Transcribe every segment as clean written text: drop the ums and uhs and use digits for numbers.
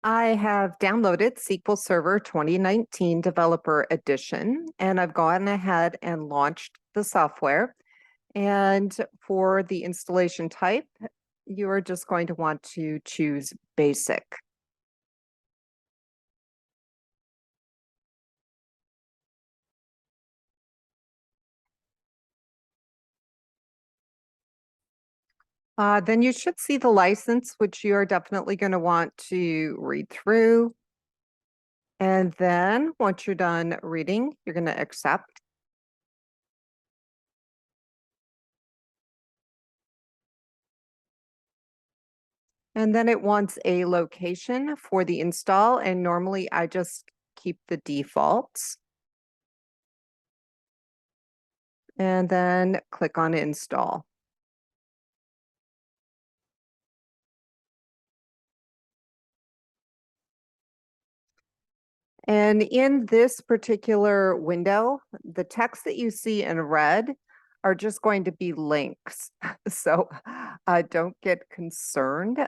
I have downloaded SQL Server 2019 Developer Edition, and I've gone ahead and launched the software. And for the installation type, you are just going to want to choose Basic. Then you should see the license, which you are definitely going to want to read through. And then once you're done reading, you're going to accept. And then it wants a location for the install, and normally I just keep the defaults. And then click on install. And in this particular window, the text that you see in red are just going to be links. So don't get concerned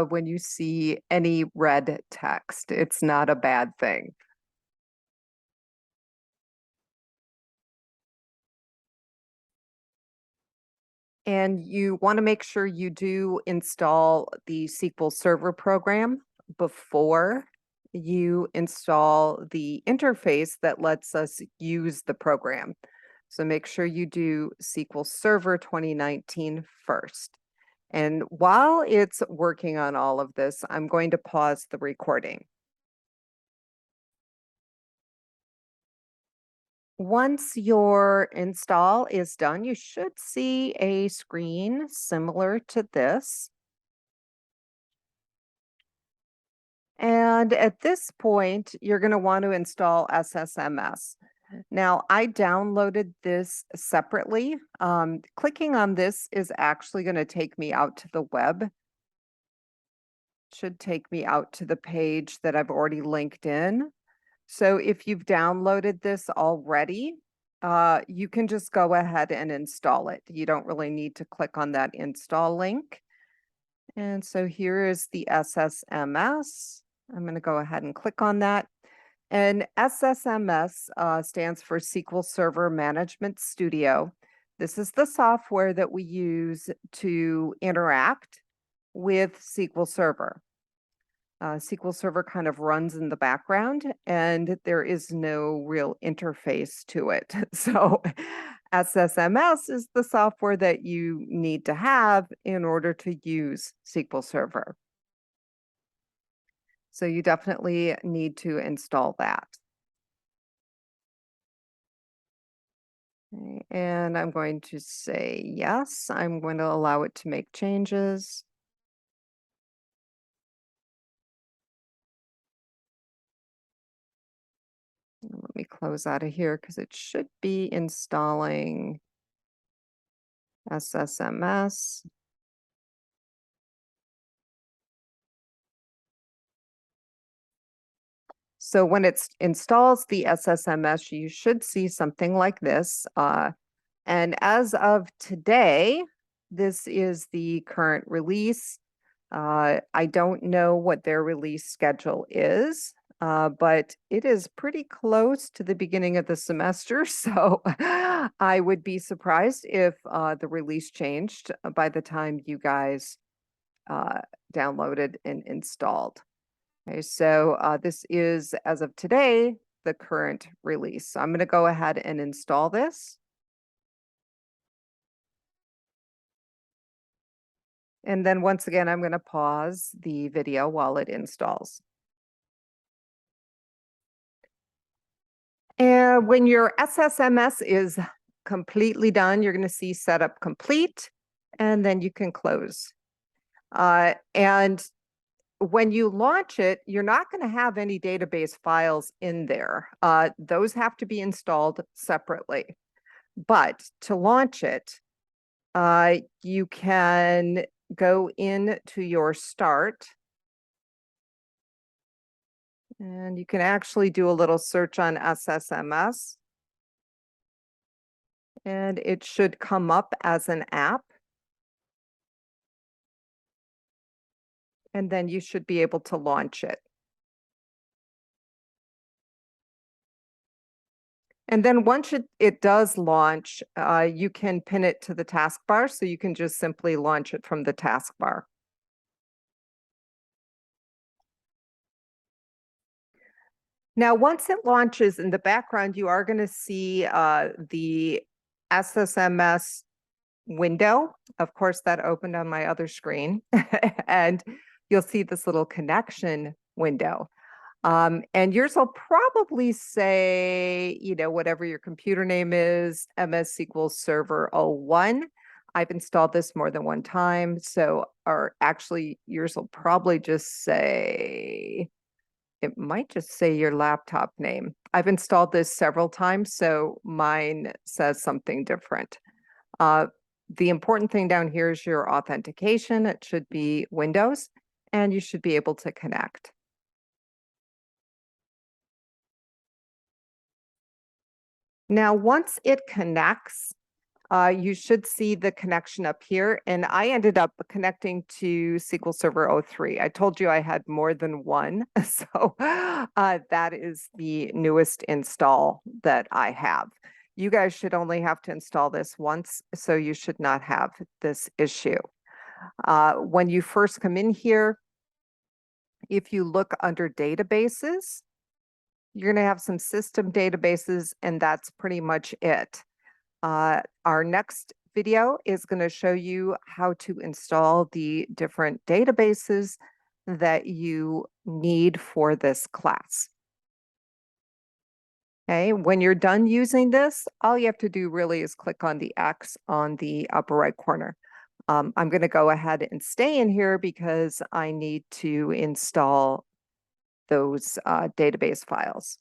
when you see any red text. It's not a bad thing. And you want to make sure you do install the SQL Server program before you install the interface that lets us use the program. So make sure you do SQL Server 2019 first. And while it's working on all of this, I'm going to pause the recording. Once your install is done, you should see a screen similar to this. And at this point, you're going to want to install ssms. Now, I downloaded this separately. Clicking on this is actually going to take me out to the web. Should take me out to the page that I've already linked in. So if you've downloaded this already, you can just go ahead and install it. You don't really need to click on that install link. And so here is the ssms. I'm going to go ahead and click on that. And ssms stands for SQL Server Management Studio. This is the software that we use to interact with SQL Server. SQL Server kind of runs in the background and there is no real interface to it. So ssms is the software that you need to have in order to use SQL Server. So you definitely need to install that. Okay, and I'm going to say yes. I'm going to allow it to make changes. Let me close out of here because it should be installing ssms. So when it installs the ssms, you should see something like this. And as of today, this is the current release. I don't know what their release schedule is, but it is pretty close to the beginning of the semester. So I would be surprised if the release changed by the time you guys downloaded and installed. Okay, so this is, as of today, the current release. So I'm going to go ahead and install this. And then once again, I'm going to pause the video while it installs. And when your ssms is completely done, you're going to see setup complete, and then you can close. And when you launch it, you're not going to have any database files in there. Those have to be installed separately. But to launch it, you can go into your start. And you can actually do a little search on ssms. And it should come up as an app. And then you should be able to launch it. And then once it does launch, you can pin it to the taskbar, so you can just simply launch it from the taskbar. Now, once it launches in the background, you are going to see the ssms window. Of course, that opened on my other screen. And you'll see this little connection window. And yours will probably say, whatever your computer name is, MS SQL Server 01. I've installed this more than one time. So, or actually, yours will probably just say, it might just say your laptop name. I've installed this several times, so mine says something different. The important thing down here is your authentication. It should be Windows, and you should be able to connect. Now, once it connects, you should see the connection up here, and I ended up connecting to SQL Server 03. I told you I had more than one, so that is the newest install that I have. You guys should only have to install this once, so you should not have this issue. When you first come in here, if you look under databases, you're going to have some system databases, and that's pretty much it. Our next video is going to show you how to install the different databases that you need for this class. Okay, when you're done using this, all you have to do really is click on the X on the upper right corner. I'm going to go ahead and stay in here because I need to install those database files.